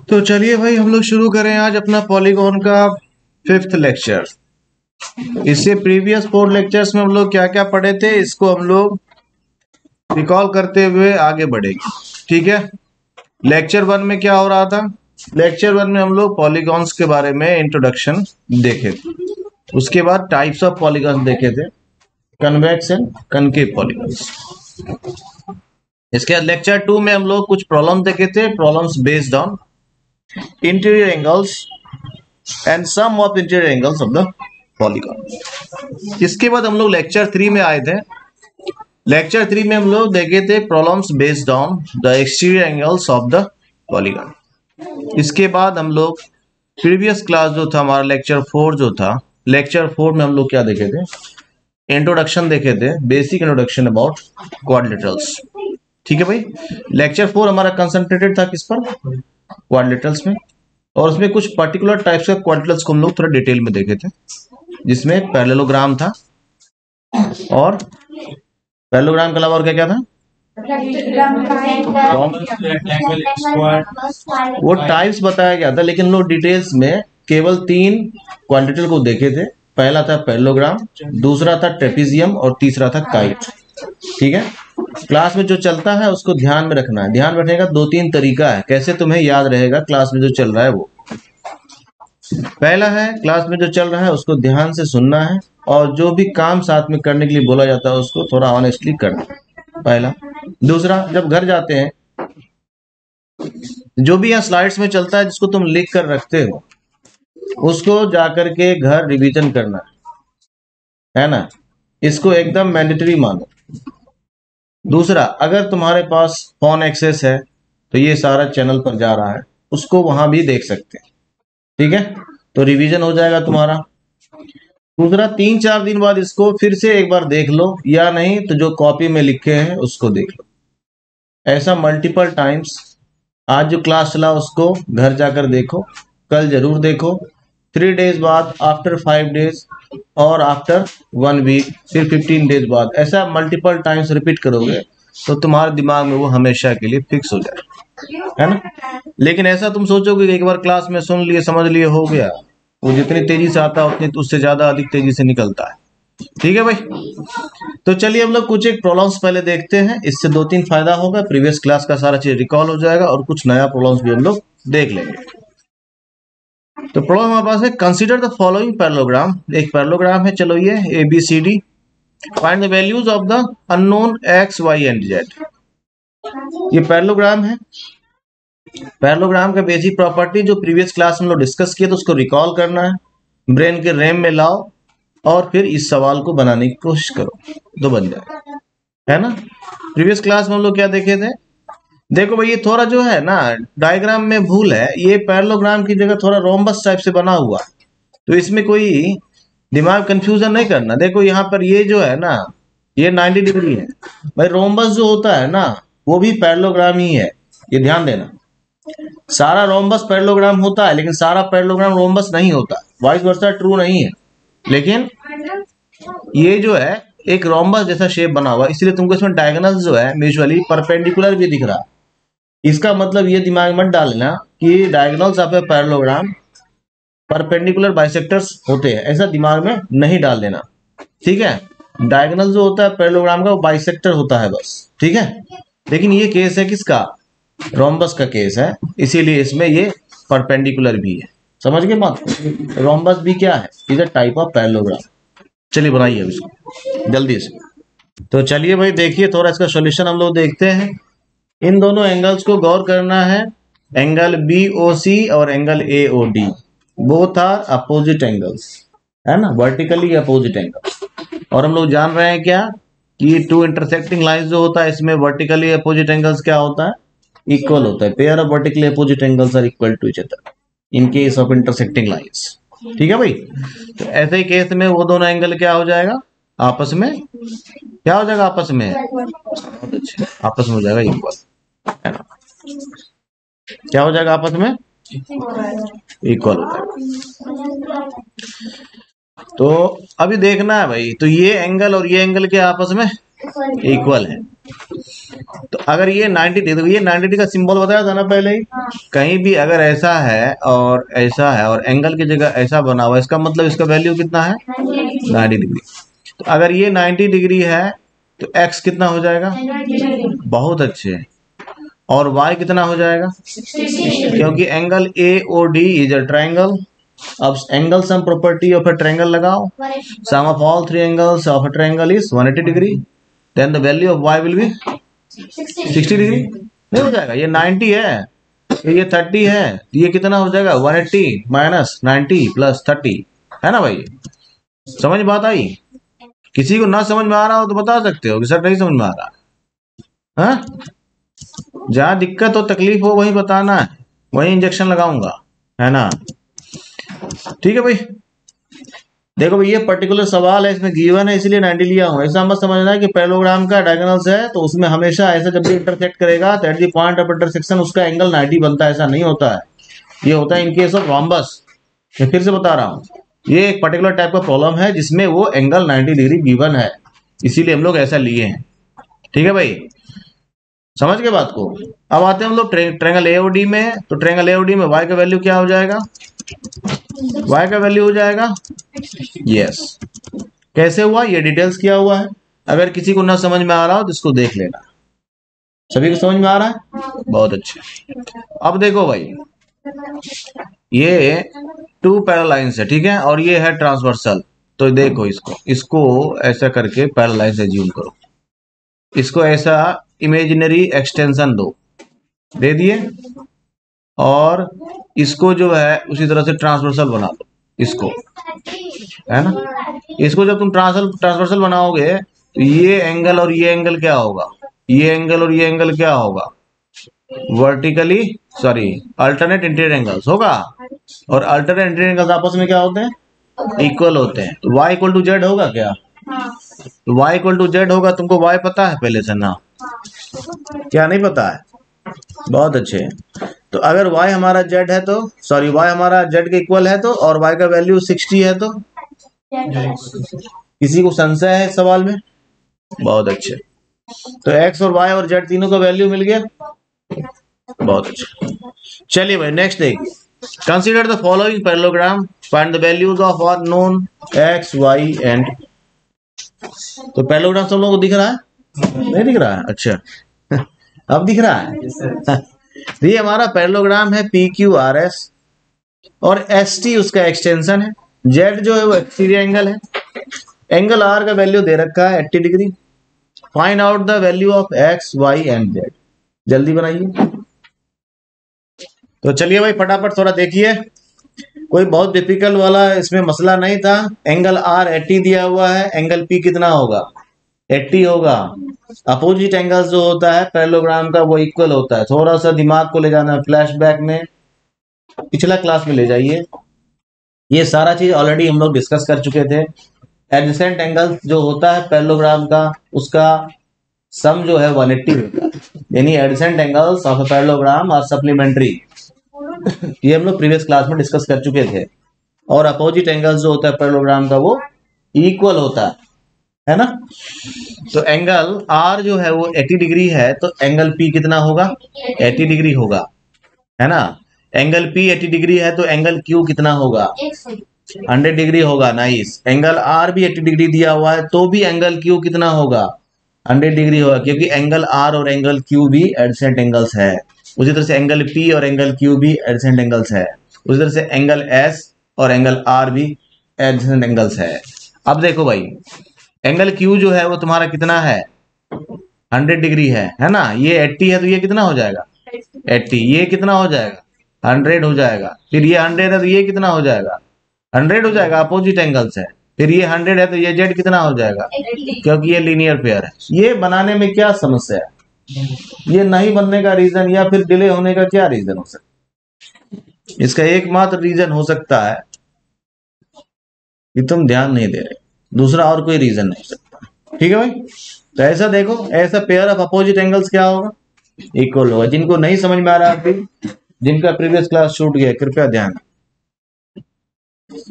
तो चलिए भाई हम लोग शुरू करें आज अपना पॉलीगॉन का 5th लेक्चर। इससे प्रीवियस 4 लेक्चर्स में हम लोग क्या क्या पढ़े थे, इसको हम लोग रिकॉल करते हुए आगे बढ़ेंगे। ठीक है, लेक्चर 1 में क्या हो रहा था? लेक्चर 1 में हम लोग पॉलीगॉन्स के बारे में इंट्रोडक्शन देखे थे, उसके बाद टाइप्स ऑफ पॉलीगॉन्स देखे थे, कन्वेक्स एंड कनकेव पॉलीगॉन्स। इसके बाद लेक्चर 2 में हम लोग कुछ प्रॉब्लम देखे थे, problems based on interior angles and some of interior angles of the polygon. इसके बाद हम लोग लेक्चर 3 में आए थे। लेक्चर 3 में हम लोग देखे थे problems based on the exterior angles of the polygon. इसके बाद हम लोग प्रीवियस क्लास जो था हमारा लेक्चर 4 जो था, लेक्चर 4 में हम लोग क्या देखे थे? इंट्रोडक्शन देखे थे, बेसिक इंट्रोडक्शन अबाउट क्वाड्रिलेटरल्स। ठीक है भाई, लेक्चर 4 हमारा कंसंट्रेटेड था किस पर? क्वाड्रिलेटरल्स में, और उसमें कुछ पर्टिकुलर टाइप्स के क्वाड्रिलेटरल्स को हम लोग थोड़ा डिटेल में देखे थे, जिसमें पैरेललोग्राम था, और पैरेललोग्राम के अलावा और क्या क्या था? वो टाइप्स बताया गया था, लेकिन लोग डिटेल्स में केवल 3 क्वाड्रिलेटरल को देखे थे। पहला था पैरेललोग्राम, दूसरा था ट्रेपीजियम, और तीसरा था काइट। ठीक है, क्लास में जो चलता है उसको ध्यान में रखना है। ध्यान रखने का 2-3 तरीका है, कैसे तुम्हें याद रहेगा क्लास में जो चल रहा है वो। पहला है, क्लास में जो चल रहा है उसको ध्यान से सुनना है, और जो भी काम साथ में करने के लिए बोला जाता है उसको थोड़ा ऑनेस्टली करना है, पहला। दूसरा, जब घर जाते हैं, जो भी यहाँ स्लाइड्स में चलता है जिसको तुम लिख कर रखते हो उसको जाकर के घर रिवीजन करना है ना, इसको एकदम मैंडेटरी मानो। दूसरा, अगर तुम्हारे पास फोन एक्सेस है तो ये सारा चैनल पर जा रहा है, उसको वहां भी देख सकते हैं। ठीक है, तो रिवीजन हो जाएगा तुम्हारा। दूसरा, 3-4 दिन बाद इसको फिर से एक बार देख लो, या नहीं तो जो कॉपी में लिखे हैं उसको देख लो, ऐसा मल्टीपल टाइम्स। आज जो क्लास चला उसको घर जाकर देखो, कल जरूर देखो, 3 डेज बाद, आफ्टर 5 डेज, और आफ्टर 1 वीक, फिर 15 डेज बाद, ऐसा मल्टीपल टाइम्स रिपीट करोगे तो तुम्हारे दिमाग में वो हमेशा के लिए फिक्स हो जाएगा, है ना। लेकिन ऐसा तुम सोचोगे कि एक बार क्लास में सुन लिए, समझ लिए, हो गया, वो जितनी तेजी से आता है उतनी उससे ज्यादा अधिक तेजी से निकलता है। ठीक है भाई, तो चलिए हम लोग कुछ एक प्रॉब्लम्स पहले देखते हैं, इससे 2-3 फायदा होगा, प्रीवियस क्लास का सारा चीज रिकॉल हो जाएगा, और कुछ नया प्रॉब्लम्स भी हम लोग देख लेंगे। तो प्रॉब्लम हमारे पास है, कंसीडर द फॉलोइंग पैरेललोग्राम। एक पैरेललोग्राम है, चलो ये ABCD, find the values of the unknown X, Y and Z। ये पैरेललोग्राम है। पैरेललोग्राम का बेसिक प्रॉपर्टी जो प्रीवियस क्लास में लोग डिस्कस किए तो उसको रिकॉल करना है, ब्रेन के रैम में लाओ, और फिर इस सवाल को बनाने की कोशिश करो, तो बन जाएगा, है ना। प्रीवियस क्लास में हम लोग क्या देखे थे? देखो भाई, ये थोड़ा जो है ना डायग्राम में भूल है, ये पैरेललोग्राम की जगह थोड़ा रोम्बस टाइप से बना हुआ, तो इसमें कोई दिमाग कंफ्यूजन नहीं करना। देखो यहाँ पर ये जो है ना, ये 90 डिग्री है भाई। रोम्बस जो होता है ना वो भी पैरेललोग्राम ही है, ये ध्यान देना। सारा रोम्बस पैरेललोग्राम होता है, लेकिन सारा पैरेललोग्राम रोम्बस नहीं होता, वाइस वर्सा ट्रू नहीं है। लेकिन ये जो है एक रोम्बस जैसा शेप बना हुआ, इसलिए तुमको इसमें डायगोनल जो है म्यूचुअली परपेंडिकुलर भी दिख रहा है। इसका मतलब ये दिमाग मत डालना कि diagonals of a parallelogram perpendicular bisectors होते हैं, ऐसा दिमाग में नहीं डाल देना। ठीक है, डायगोनल जो होता है पैरेललोग्राम का वो बाइसेक्टर होता है बस। ठीक है, लेकिन ये केस है किसका? रोम्बस का केस है, इसीलिए इसमें ये परपेंडिकुलर भी है। समझ गए बात? रोम्बस भी क्या है? Is a type of parallelogram. चलिए बनाइए इसको जल्दी से। तो चलिए भाई देखिए, थोड़ा इसका सॉल्यूशन हम लोग देखते हैं। इन दोनों एंगल्स को गौर करना है, एंगल BOC और angle AOD, both are opposite angles, है ना, वर्टिकली अपोजिट एंगल्स। और हम लोग जान रहे हैं क्या कि 2 इंटरसेक्टिंग लाइंस जो होता है इसमें वर्टिकली अपोजिट एंगल्स क्या होता है? इक्वल होता है। Pair of vertically opposite angles are equal to each other in case of intersecting lines. ठीक है भाई, तो ऐसे ही केस में वो दोनों एंगल क्या हो जाएगा? आपस में क्या हो जाएगा? आपस में बहुत अच्छे, आपस में हो जाएगा इक्वल, है ना। क्या हो जाएगा? आपस में इक्वल हो जाएगा। तो अभी देखना है भाई, तो ये एंगल और ये एंगल के आपस में इक्वल है, तो अगर ये 90 डिग्री, ये 90 डिग्री का सिंबल बताया था ना पहले ही, कहीं भी अगर ऐसा है और एंगल की जगह ऐसा बना हुआ, इसका मतलब इसका वैल्यू कितना है 90 डिग्री। तो अगर ये 90 डिग्री है तो x कितना हो जाएगा, बहुत अच्छे, और y कितना हो जाएगा, क्योंकि angle AOD is a triangle. अब angle sum property of a triangle लगाओ, sum of all three angles of a triangle is 180 degree, then the value of y will be 60 degree. नहीं हो जाएगा, ये 90 है तो ये 30 है, तो ये कितना हो जाएगा 180 माइनस 90 प्लस 30, है ना भाई। समझ बात आई? किसी को ना समझ में आ रहा हो तो बता सकते हो कि सर नहीं समझ में आ रहा है, हाँ? जहां दिक्कत हो तकलीफ हो वही बताना है, वही इंजेक्शन लगाऊंगा, है ना। ठीक है भाई, देखो भाई ये पर्टिकुलर सवाल है, इसमें गिवन है इसलिए 90 लिया हूं। ऐसा मत समझना है कि पैरेललोग्राम का डायगोनल्स है तो उसमें हमेशा ऐसा जब भी इंटरसेक्ट करेगा तो at the point of intersection उसका एंगल 90 बनता है, ऐसा नहीं होता है। ये होता है इन केस ऑफ रोम्बस। मैं फिर से बता रहा हूँ, ये एक पर्टिकुलर टाइप का प्रॉब्लम है जिसमें वो एंगल 90 डिग्री गिवन है, इसीलिए हम लोग ऐसा लिए हैं। ठीक है भाई, समझ के बात को। अब आते हैं हम लोग ट्रायंगल एओडी में। तो ट्रायंगल एओडी में y का वैल्यू क्या हो जाएगा, y का वैल्यू हो जाएगा यस। कैसे हुआ ये डिटेल्स किया हुआ है, अगर किसी को ना समझ में आ रहा हो तो इसको देख लेना। सभी को समझ में आ रहा है, बहुत अच्छे। अब देखो भाई, ये टू पैरेलल लाइंस है, ठीक है, और ये है ट्रांसवर्सल। तो देखो इसको ऐसा करके पैरेलल लाइन से ज्यूम करो, इसको ऐसा इमेजिनरी एक्सटेंशन दे दिए, और इसको जो है उसी तरह से ट्रांसवर्सल बना दो इसको, है ना। इसको जब तुम ट्रांसवर्सल बनाओगे तो ये एंगल और ये एंगल क्या होगा, ये एंगल और ये एंगल क्या होगा, vertically sorry alternate interior angles होगा, और अल्टरनेट इंटीरियर एंगल्स आपस में क्या होते हैं, इक्वल होते हैं। तो y इक्वल टू जेड होगा क्या, तो y इक्वल टू जेड होगा। तुमको y पता है पहले से ना, क्या नहीं पता है, बहुत अच्छे। तो अगर y हमारा z है तो सॉरी y हमारा z के इक्वल है तो, और y का वैल्यू 60 है तो, किसी को संशय है इस सवाल में, बहुत अच्छे। तो x और y और z तीनों का वैल्यू मिल गया, बहुत अच्छा। चलिए भाई नेक्स्ट देखिए, consider the following parallelogram, find the values of all known x y and. तो पैरेललोग्राम सब लोगों को दिख रहा है, नहीं दिख रहा है, अच्छा अब दिख रहा है। ये हमारा पैरेललोग्राम है PQRS, और ST उसका एक्सटेंशन है, Z जो है वो एक्सटीरियर एंगल है, एंगल R का वैल्यू दे रखा है 80 degree. Find out the value of x y and z, जल्दी बनाइए। तो चलिए भाई फटाफट थोड़ा देखिए, कोई बहुत डिफिकल्ट वाला इसमें मसला नहीं था। एंगल R 80 दिया हुआ है, एंगल P कितना होगा 80 होगा। अपोजिट एंगल जो होता है पैरेललोग्राम का वो इक्वल होता है। थोड़ा सा दिमाग को ले जाना फ्लैशबैक में, पिछला क्लास में ले जाइए, ये सारा चीज ऑलरेडी हम लोग डिस्कस कर चुके थे। एडजेसेंट एंगल जो होता है पैरेललोग्राम का उसका सम जो है 180 होता है, यानी adjacent angles of a parallelogram are supplementary. ये हम लोग प्रीवियस क्लास में डिस्कस कर चुके थे। और अपोजिट एंगल्स जो होता है पैरेललोग्राम का वो इक्वल होता है ना। तो एंगल R जो है वो 80 डिग्री है, तो एंगल P कितना होगा 80 डिग्री होगा, है ना। एंगल P 80 डिग्री है तो एंगल Q कितना होगा 100 डिग्री होगा, नाइस। एंगल R भी 80 डिग्री दिया हुआ है तो भी एंगल Q कितना होगा 100 डिग्री होगा, क्योंकि एंगल R और एंगल Q भी एडजेसेंट एंगल्स है। उसी तरह से एंगल P और एंगल Q भी एडजेसेंट एंगल्स है। उसी तरह से एंगल S और एंगल R भी एडजेसेंट एंगल्स है। अब देखो भाई, एंगल Q जो है वो तुम्हारा कितना है 100 डिग्री है ना। ये 80 है तो ये कितना हो जाएगा 80, ये कितना हो जाएगा 100 हो जाएगा। फिर ये 100 है तो ये कितना हो जाएगा 100 हो जाएगा, अपोजिट एंगल्स है। फिर ये 100 है तो ये Z कितना हो जाएगा, क्योंकि ये लीनियर पेयर है। ये बनाने में क्या समस्या है, ये नहीं बनने का रीजन या फिर डिले होने का क्या रीजन हो सकता है? इसका एकमात्र रीजन हो सकता है कि तुम ध्यान नहीं दे रहे, दूसरा और कोई रीजन नहीं हो सकता। ठीक है भाई, तो ऐसा देखो, ऐसा पेयर ऑफ अपोजिट एंगल्स क्या होगा इक्वल होगा। जिनको नहीं समझ में आ रहा है, जिनका प्रीवियस क्लास छूट गया, कृपया ध्यान।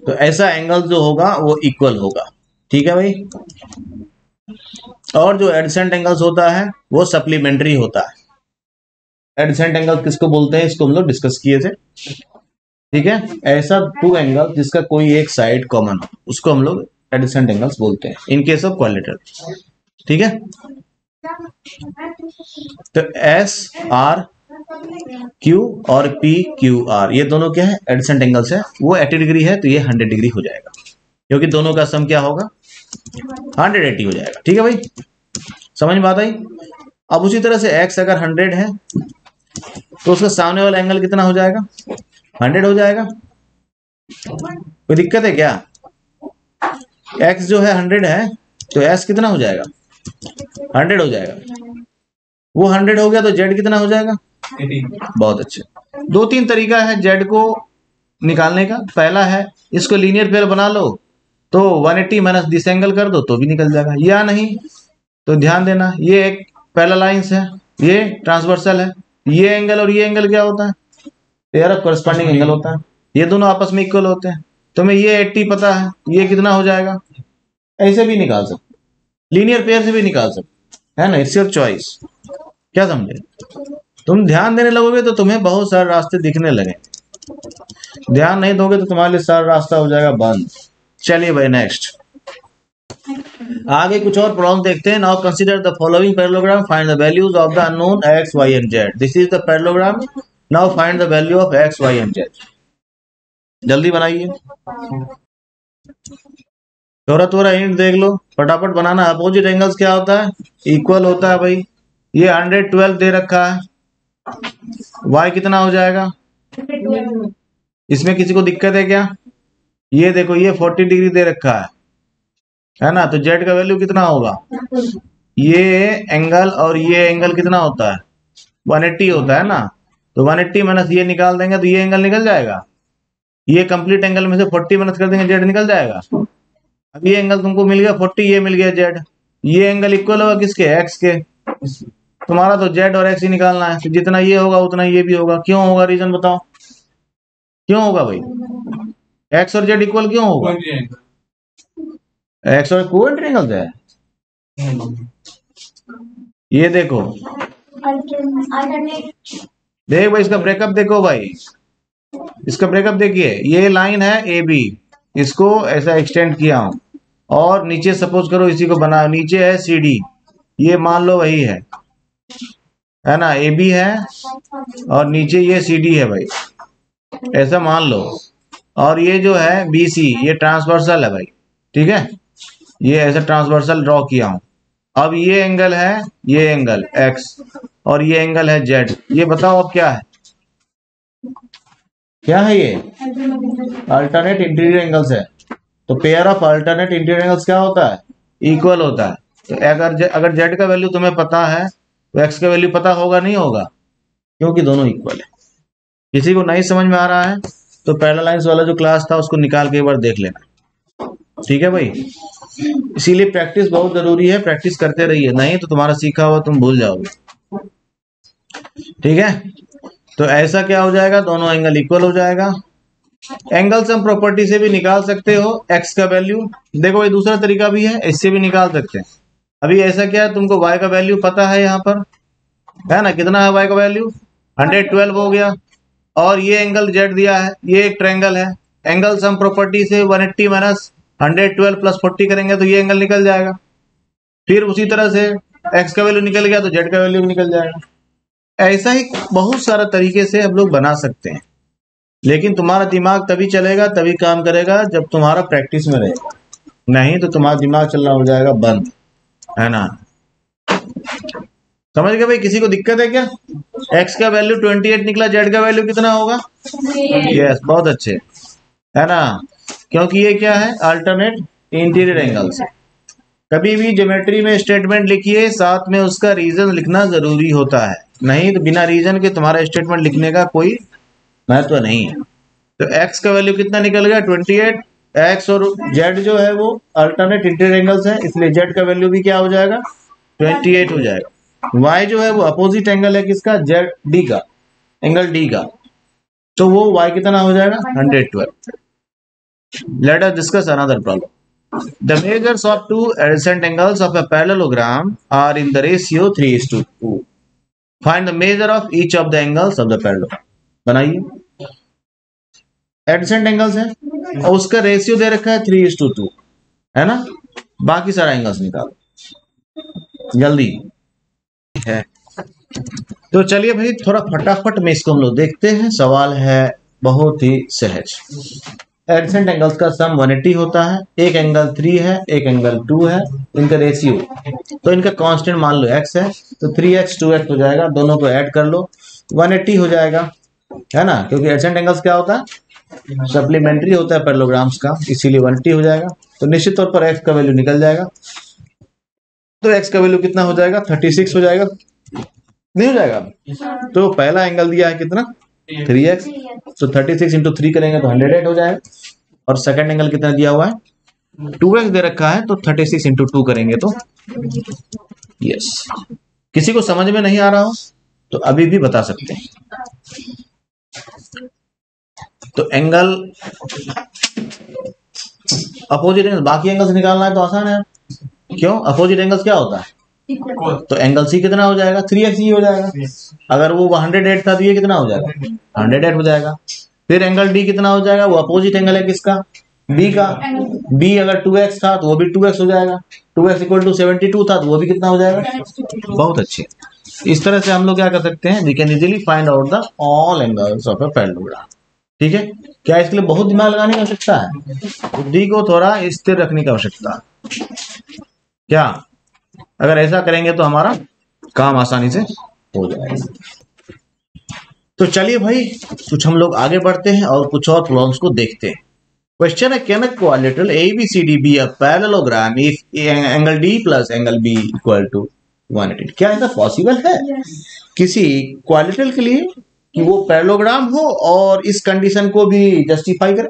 तो ऐसा एंगल जो होगा वो इक्वल होगा, ठीक है भाई। और जो एडसेंट एंगल्स होता है वो सप्लीमेंट्री होता है। एडसेंट एंगल किसको बोलते हैं, इसको हम लोग डिस्कस किए थे। ठीक है, ऐसा टू एंगल जिसका कोई एक साइड कॉमन हो उसको हम लोग एडसेंट एंगल्स बोलते हैं इन केस ऑफ क्वाड्रिलेटरल। ठीक है, तो एस आर क्यू और पी क्यू आर ये दोनों क्या है, एडसेंट एंगल्स है। वो 80 डिग्री है तो ये 100 डिग्री हो जाएगा, क्योंकि दोनों का सम क्या होगा, 180 हो जाएगा। ठीक है भाई, समझ में बात आई। अब उसी तरह से x अगर 100 है तो उसका सामने वाला एंगल कितना हो जाएगा, 100 हो जाएगा। कोई दिक्कत है क्या, x जो है 100 है तो s कितना हो जाएगा, 100 हो जाएगा। वो 100 हो गया तो z कितना हो जाएगा, 80। बहुत अच्छे, दो तीन तरीका है z को निकालने का। पहला है इसको लीनियर पेयर बना लो तो 180 माइनस दिस एंगल कर दो तो भी निकल जाएगा, या नहीं तो ध्यान देना ये एक पैरेललाइंस है, ये ट्रांसवर्सल है, ये एंगल और ये एंगल क्या होता है, पेयर ऑफ कॉरस्पॉन्डिंग एंगल होता है। ये दोनों आपस में इक्वल होते हैं, तुम्हें ये 80 पता है, ये कितना हो जाएगा, ऐसे भी निकाल सकते, लीनियर पेयर से भी निकाल सकते है ना, इट्स योर चॉइस। क्या समझे, तुम ध्यान देने लगोगे तो तुम्हें बहुत सारे रास्ते दिखने लगे, ध्यान नहीं दोगे तो तुम्हारे लिए सारा रास्ता हो जाएगा बंद। चलिए भाई नेक्स्ट, आगे कुछ और प्रॉब्लम देखते हैं। Now consider the following parallelogram, find the values of the unknown x y and z। This is the parallelogram, now find the value of x y and z। जल्दी बनाइए, थोड़ा थोड़ा हिंट देख लो, फटाफट बनाना। अपोजिट एंगल्स क्या होता है, equal होता है भाई। ये 112 दे रखा है, y कितना हो जाएगा, इसमें किसी को दिक्कत है क्या, ये देखो ये 40 डिग्री दे रखा है ना, तो z का वैल्यू कितना होगा, ये एंगल और ये एंगल कितना होता है, 180 होता है ना, तो 180 माइनस ये निकाल देंगे तो ये एंगल निकल जाएगा, ये कंप्लीट एंगल में से 40 माइनस कर देंगे z निकल जाएगा। अब ये एंगल तुमको मिल गया 40, ये मिल गया z, ये एंगल इक्वल होगा किसके, x के। तुम्हारा तो z और x ही निकालना है, तो जितना ये होगा उतना ये भी होगा। क्यों होगा, रीजन बताओ क्यों होगा भाई, x और z इक्वल क्यों होगा, x और कोएंट एंगल है। ये देखो देख भाई, इसका ब्रेकअप देखो भाई, इसका ब्रेकअप देखिए, ये लाइन है ए बी, इसको ऐसा एक्सटेंड किया हूं, और नीचे सपोज करो इसी को बना, नीचे है सी डी, ये मान लो वही है ना, ए बी है और नीचे ये सी डी है भाई, ऐसा मान लो। और ये जो है बी सी, ये ट्रांसवर्सल है भाई, ठीक है, ये ऐसा ट्रांसवर्सल ड्रॉ किया हूं। अब ये एंगल है, ये एंगल x और ये एंगल है z, ये बताओ अब क्या है, क्या है ये, अल्टरनेट इंटीरियर एंगल्स है। तो pair of alternate interior angles क्या होता है, इक्वल होता है। तो अगर z का वैल्यू तुम्हें पता है तो x का वैल्यू पता होगा नहीं होगा, क्योंकि दोनों इक्वल है। किसी को नहीं समझ में आ रहा है तो पैरेललाइंस वाला जो क्लास था उसको निकाल के एक बार देख लेना, ठीक है भाई। इसीलिए प्रैक्टिस बहुत जरूरी है, प्रैक्टिस करते रहिए, नहीं तो तुम्हारा सीखा हुआ तुम भूल जाओगे, ठीक है। तो ऐसा क्या हो जाएगा, दोनों एंगल इक्वल हो जाएगा। एंगल सम प्रॉपर्टी से भी निकाल सकते हो x का वैल्यू, देखो ये दूसरा तरीका भी है, इससे भी निकाल सकते हैं। अभी ऐसा क्या है, तुमको y का वैल्यू पता है यहाँ पर, है ना, कितना है y का वैल्यू, 112 हो गया, और ये एंगल z दिया है, ये एक ट्रायंगल है, एंगल सम प्रॉपर्टी से 180 माइनस 112 प्लस 40 करेंगे तो ये एंगल निकल जाएगा। फिर उसी तरह से x का वैल्यू निकल गया तो z का वैल्यू भी निकल जाएगा। ऐसा ही बहुत सारा तरीके से हम लोग बना सकते हैं, लेकिन तुम्हारा दिमाग तभी चलेगा, तभी काम करेगा जब तुम्हारा प्रैक्टिस में रहेगा, नहीं तो तुम्हारा दिमाग चलना हो जाएगा बंद, है ना। समझ गए भाई, किसी को दिक्कत है क्या, x का वैल्यू 28 निकला, z का वैल्यू कितना होगा, यस बहुत अच्छे, है ना, क्योंकि ये क्या है, अल्टरनेट इंटीरियर एंगल्स है। कभी भी ज्योमेट्री में स्टेटमेंट लिखिए साथ में उसका रीजन लिखना जरूरी होता है, नहीं तो बिना रीजन के तुम्हारा स्टेटमेंट लिखने का कोई महत्व नहीं है। तो x का वैल्यू कितना निकल गया 28, x और z जो है वो अल्टरनेट इंटीरियर एंगल्स है, इसलिए z का वैल्यू भी क्या हो जाएगा 28 हो जाएगा। y जो है वो अपोजिट एंगल है किसका, z d का, एंगल d का, तो वो y कितना हो जाएगा 112। Let us discuss another problem. The measures of two adjacent angles of a parallelogram are in the ratio 3:2. Find the measure of each of the angles of the parallelogram. बनाइए। एडजेंट angles है और उसका ratio दे रखा है 3:2, है ना। बाकी सारा एंगल्स निकालो जल्दी है। तो चलिए भाई थोड़ा फटाफट में इसको हम लोग देखते हैं। सवाल है बहुत ही सहज। एडजेंट एंगल्स का सम 180 होता है। एक एंगल 3 है, एक एंगल 2 है, इनका रेशियो तो इनका कांस्टेंट मान लो x है, तो 3x 2x हो जाएगा। दोनों को ऐड कर लो 180 हो जाएगा, है ना, क्योंकि एडजेंट एंगल्स क्या होता है, सप्लीमेंट्री होता है पैरेललोग्राम्स का, इसीलिए 180 हो जाएगा। तो निश्चित तौर पर x का वैल्यू निकल जाएगा। तो x का वैल्यू कितना हो जाएगा, 36 हो जाएगा, नहीं हो जाएगा। तो पहला एंगल दिया है कितना, 3x, तो 36 इंटू 3 करेंगे तो 108 हो जाएगा। और सेकंड एंगल कितना दिया हुआ है, 2x दे रखा है, तो 36 इंटू 2 करेंगे तो यस। किसी को समझ में नहीं आ रहा हो तो अभी भी बता सकते हैं। तो एंगल अपोजिट एंगल, बाकी एंगल्स निकालना है तो आसान है। क्यों, अपोजिट एंगल्स क्या होता है, तो एंगल सी कितना हो जाएगा, 3x ही हो जाएगा। अगर वो 108 था तो ये कितना हो जाएगा, 108 हो जाएगा। फिर एंगल डी कितना हो जाएगा, वो अपोजिट एंगल है किसका, बी का। बी अगर 2x था तो वो भी 2x हो जाएगा। 2x इक्वल टू 72 था तो वो भी कितना हो जाएगा, बहुत अच्छे। इस तरह से हम लोग क्या कर सकते हैं, we can easily find out the all angles of a parallelogram. ठीक है, क्या इसके लिए बहुत दिमाग लगाने की आवश्यकता है, बुद्धि को थोड़ा स्थिर रखने की आवश्यकता है। क्या अगर ऐसा करेंगे तो हमारा काम आसानी से हो जाएगा। तो चलिए भाई कुछ हम लोग आगे बढ़ते हैं और कुछ और प्रॉब्लम्स को देखते हैं। क्वेश्चन है, can a quadrilateral ABCD be a parallelogram if angle D plus angle B equal to 180? क्या ऐसा पॉसिबल है किसी क्वाड्रिलेटरल के लिए कि वो पैरेललोग्राम हो और इस कंडीशन को भी जस्टिफाई करे?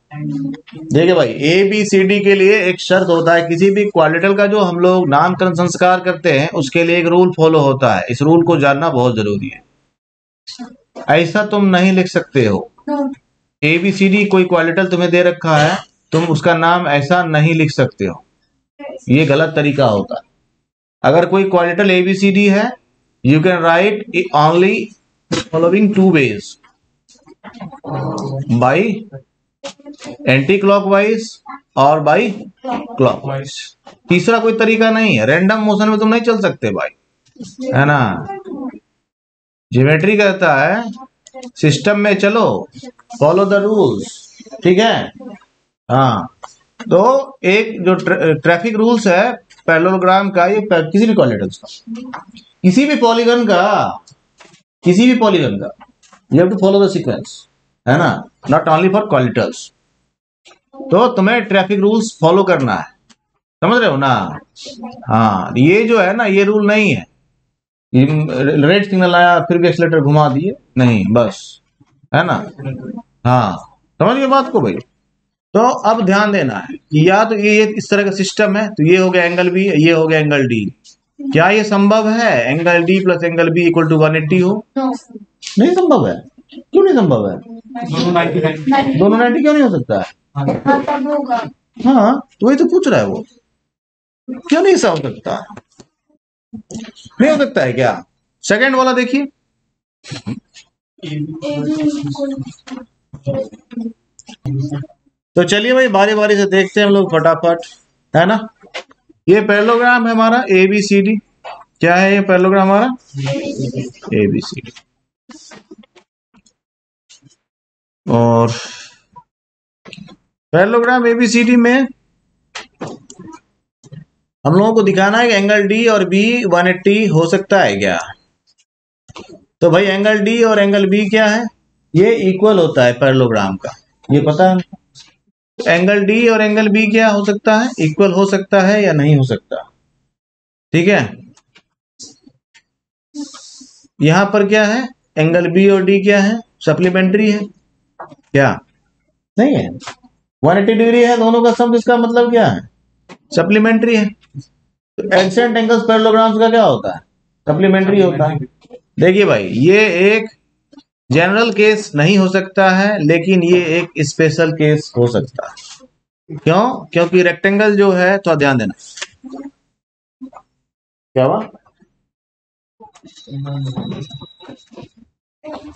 देखिए भाई, ABCD के लिए एक शर्त होता है, किसी भी क्वाड्रिलेटरल का जो हम लोग नामकरण संस्कार करते हैं उसके लिए एक रूल फॉलो होता है। इस रूल को जानना बहुत जरूरी है। ऐसा तुम नहीं लिख सकते हो, ABCD कोई क्वाड्रिलेटरल तुम्हें दे रखा है, तुम उसका नाम ऐसा नहीं लिख सकते हो, ये गलत तरीका होता है। अगर कोई क्वाड्रिलेटरल ABCD है, you can write only following 2 ways, by anti clockwise और बाई क्लॉकवाइज। तीसरा कोई तरीका नहीं है। रैंडम मोशन में तुम नहीं चल सकते भाई, है ना। ज्योमेट्री कहता है सिस्टम में चलो, फॉलो द रूल्स, ठीक है। हाँ, तो एक जो ट्रैफिक रूल्स है पैरेललोग्राम का, ये किसी भी क्वाड्रिलेटरल का, किसी भी पॉलीगन का, किसी भी पॉलीगन का, you have to follow the sequence, है ना, नॉट ओनली फॉर क्वाड्रिलेटरल्स। तो तुम्हें ट्रैफिक रूल्स फॉलो करना है, समझ रहे हो ना। हाँ, ये जो है ना, ये रूल नहीं है रेड सिग्नल आया फिर भी एक्सीलरेटर घुमा दिए, नहीं, बस, है ना। हाँ, समझ गए बात को भाई। तो अब ध्यान देना है कि या तो ये इस तरह का सिस्टम है, तो ये हो गया एंगल बी, ये हो गया एंगल डी। क्या ये संभव है angle D plus angle B equal to 180 हो? नहीं संभव है। क्यों नहीं संभव है? दोनों 90 क्यों नहीं हो सकता है? हाँ, तो वही तो पूछ रहा है वो, क्यों नहीं हो सकता, नहीं हो सकता है क्या? सेकंड वाला देखिए, तो चलिए भाई बारी बारी से देखते हैं हम लोग फटाफट, है ना। ये पैरेललोग्राम है हमारा ABCD। क्या है ये पैरेललोग्राम हमारा ABCD। और पैरेललोग्राम ABCD में हम लोगों को दिखाना है कि एंगल D और B 180 हो सकता है क्या। तो भाई एंगल D और एंगल B क्या है, ये इक्वल होता है पैरेललोग्राम का, ये पता है। एंगल D और एंगल B क्या हो सकता है, इक्वल हो सकता है या नहीं हो सकता, ठीक है। यहां पर क्या है, एंगल B और D क्या है, सप्लीमेंट्री है क्या, नहीं है। 180 डिग्री है दोनों का सम, इसका मतलब क्या है, सप्लीमेंट्री है। तो एडजेसेंट एंगल्स पैरेललोग्राम्स का क्या होता है, सप्लीमेंट्री होता है। देखिए भाई, ये एक जनरल केस नहीं हो सकता है, लेकिन ये एक स्पेशल केस हो सकता है। क्यों? क्योंकि रेक्टेंगल जो है, थोड़ा ध्यान देना, क्या हुआ,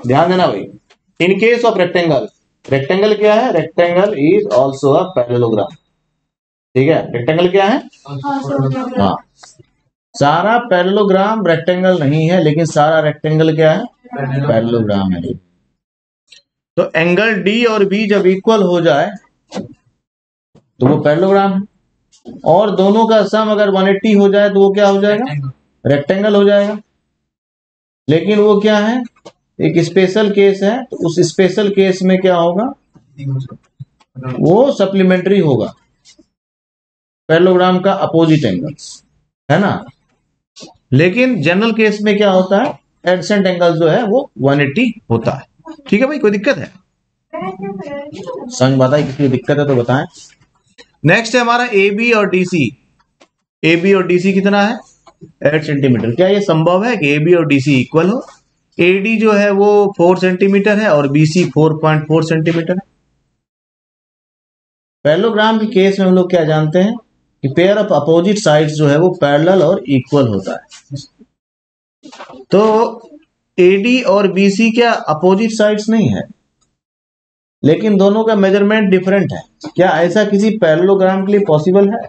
ध्यान देना भाई। इन केस ऑफ रेक्टेंगल, रेक्टेंगल क्या है? Rectangle is also a parallelogram. ठीक है, रेक्टेंगल क्या है? हाँ, सारा पैरेललोग्राम रेक्टेंगल नहीं है, लेकिन सारा रेक्टेंगल क्या है? पैरेललोग्राम है। तो एंगल डी और बी जब इक्वल हो जाए तो वो पैरेललोग्राम है, और दोनों का सम अगर 180 हो जाए तो वो क्या हो जाएगा? रेक्टेंगल हो जाएगा। लेकिन वो क्या है? एक स्पेशल केस है, तो उस स्पेशल केस में क्या होगा? वो सप्लीमेंट्री होगा, पैरेललोग्राम का अपोजिट एंगल्स, है ना। लेकिन जनरल केस में क्या होता है? एडसेंट एंगल जो है वो 180 होता है। ठीक है भाई, कोई दिक्कत है? समझ में आता है? किसी को दिक्कत है तो बताएं। नेक्स्ट है हमारा ए बी और डीसी। ए बी और डीसी कितना है? 8 सेंटीमीटर। क्या ये संभव है कि ए बी और डीसी इक्वल हो? एडी जो है वो 4 सेंटीमीटर है और बीसी 4.4 सेंटीमीटर है। पैरेललोग्राम के केस में हम लोग क्या जानते हैं कि पेयर ऑफ अपोजिट साइड्स जो है वो पैरेलल और इक्वल होता है। तो एडी और बीसी क्या अपोजिट साइड्स नहीं है, लेकिन दोनों का मेजरमेंट डिफरेंट है। क्या ऐसा किसी पैरेललोग्राम के लिए पॉसिबल है?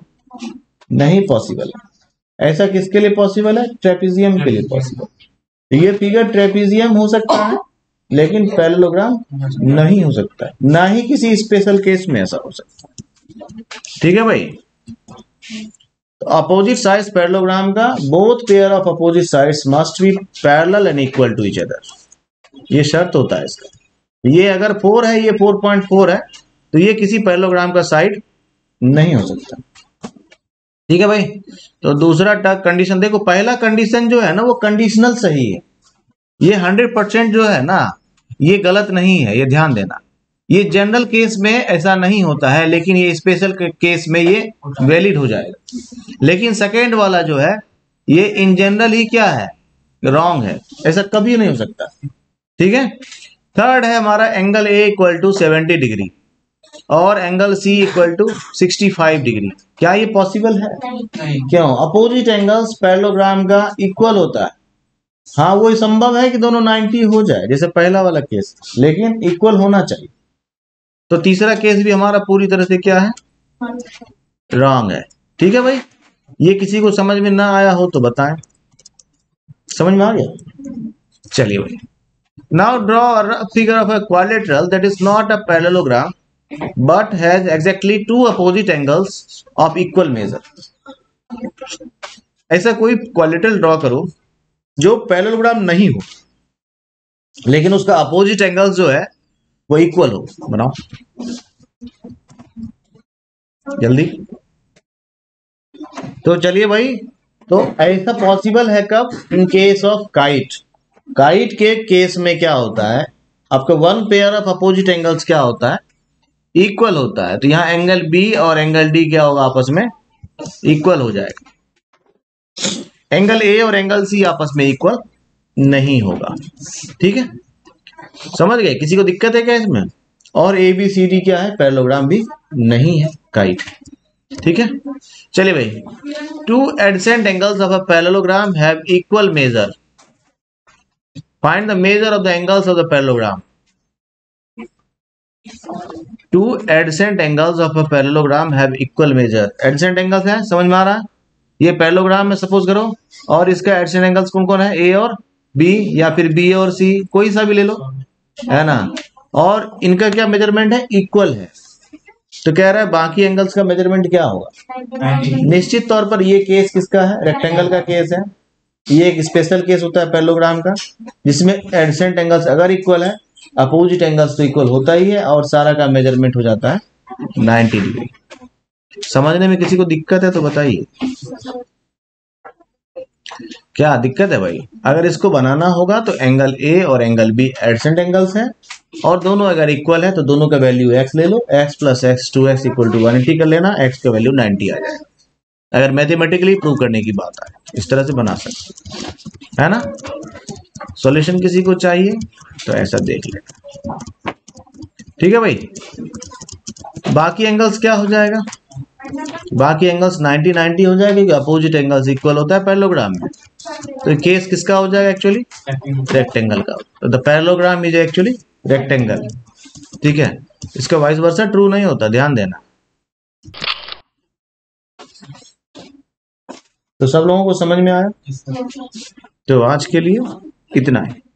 नहीं पॉसिबल है। ऐसा किसके लिए पॉसिबल है? ट्रेपीजियम के लिए पॉसिबल। ये फिगर ट्रेपीजियम हो सकता है, लेकिन पैरेललोग्राम नहीं हो सकता है, ना ही किसी स्पेशल केस में ऐसा हो सकता है। ठीक है भाई। तो अपोजिट साइड्स पैरेललोग्राम का, both pair of opposite sides must be parallel and equal to each other, ये शर्त होता है इसका। ये अगर 4 है, ये 4.4 है, तो ये किसी पैरेललोग्राम का साइड नहीं हो सकता। ठीक है भाई। तो दूसरा कंडीशन देखो, पहला कंडीशन जो है ना वो कंडीशनल सही है, ये 100% जो है ना ये गलत नहीं है, ये ध्यान देना। ये जनरल केस में ऐसा नहीं होता है, लेकिन ये स्पेशल केस में ये वैलिड हो जाएगा। लेकिन सेकेंड वाला जो है ये इन जनरल ही क्या है? रॉन्ग है, ऐसा कभी नहीं हो सकता। ठीक है। थर्ड है हमारा angle A equal to 70 degree और angle C equal to 65 degree. क्या ये पॉसिबल है? नहीं। क्यों? अपोजिट एंगल्स पैरेललोग्राम का इक्वल होता है। हाँ, वो संभव है कि दोनों 90 हो जाए जैसे पहला वाला केस, लेकिन इक्वल होना चाहिए। तो तीसरा केस भी हमारा पूरी तरह से क्या है? रॉन्ग है। ठीक है भाई। ये किसी को समझ में ना आया हो तो बताएं। समझ में आ गया? चलिए भाई। Now draw a figure of a quadrilateral that is not a parallelogram but has exactly two opposite angles of equal measure। ऐसा कोई क्वाड्रिलेटरल ड्रॉ करो जो पैरेललोग्राम नहीं हो, लेकिन उसका अपोजिट एंगल जो है वो इक्वल हो। बनाओ जल्दी। तो चलिए भाई, तो ऐसा पॉसिबल है कब? इन केस ऑफ काइट। काइट के केस में क्या होता है? आपका one pair of opposite angles क्या होता है? इक्वल होता है। तो यहां एंगल बी और एंगल डी क्या होगा? आपस में इक्वल हो जाएगा। एंगल ए और एंगल सी आपस में इक्वल नहीं होगा। ठीक है, समझ गए? किसी को दिक्कत है क्या इसमें? और ए बी सी डी क्या है? पैरेललोग्राम भी नहीं है, काइट। ठीक है, चलिए भाई। Two adjacent angles of a parallelogram have equal measure. Find the measure of the angles of the parallelogram. Two adjacent angles of a parallelogram have equal measure. Adjacent angles है, समझ में आ रहा है? ये पैरेललोग्राम में सपोज करो, और इसका एडसेंट एंगल्स कौन कौन है? ए और बी, या फिर बी और सी, कोई सा भी ले लो, है ना। और इनका क्या मेजरमेंट है? इक्वल है। तो कह रहा है बाकी एंगल्स का मेजरमेंट क्या होगा? निश्चित तौर पर ये केस किसका है? रेक्टेंगल का केस है। ये एक स्पेशल केस होता है पैरेललोग्राम का, जिसमें एडसेंट एंगल्स अगर इक्वल है, अपोजिट एंगल्स तो इक्वल होता ही है, और सारा का मेजरमेंट हो जाता है 90 डिग्री। समझने में किसी को दिक्कत है तो बताइए। क्या दिक्कत है भाई? अगर इसको बनाना होगा तो एंगल ए और एंगल बी एडसेंट एंगल्स हैं, और दोनों अगर इक्वल है तो दोनों का वैल्यू x ले लो, x plus x 2x equal to 180 कर लेना, x का वैल्यू 90 आ जाएगा। अगर मैथमेटिकली प्रूव करने की बात आए, इस तरह से बना सकते, है ना। सॉल्यूशन किसी को चाहिए तो ऐसा देख ले। ठीक है भाई, बाकी एंगल्स क्या हो जाएगा, बाकी एंगल्स 90 90 हो जाएगा क्योंकि अपोजिट एंगल्स इक्वल होता है पैरेललोग्राम में। तो केस किसका हो जाएगा एक्चुअली, रेक्टेंगल का। तो the parallelogram is actually rectangle, ठीक है। इसका वाइस वर्सा ट्रू नहीं होता, ध्यान देना। तो सब लोगों को समझ में आया? तो आज के लिए इतना है।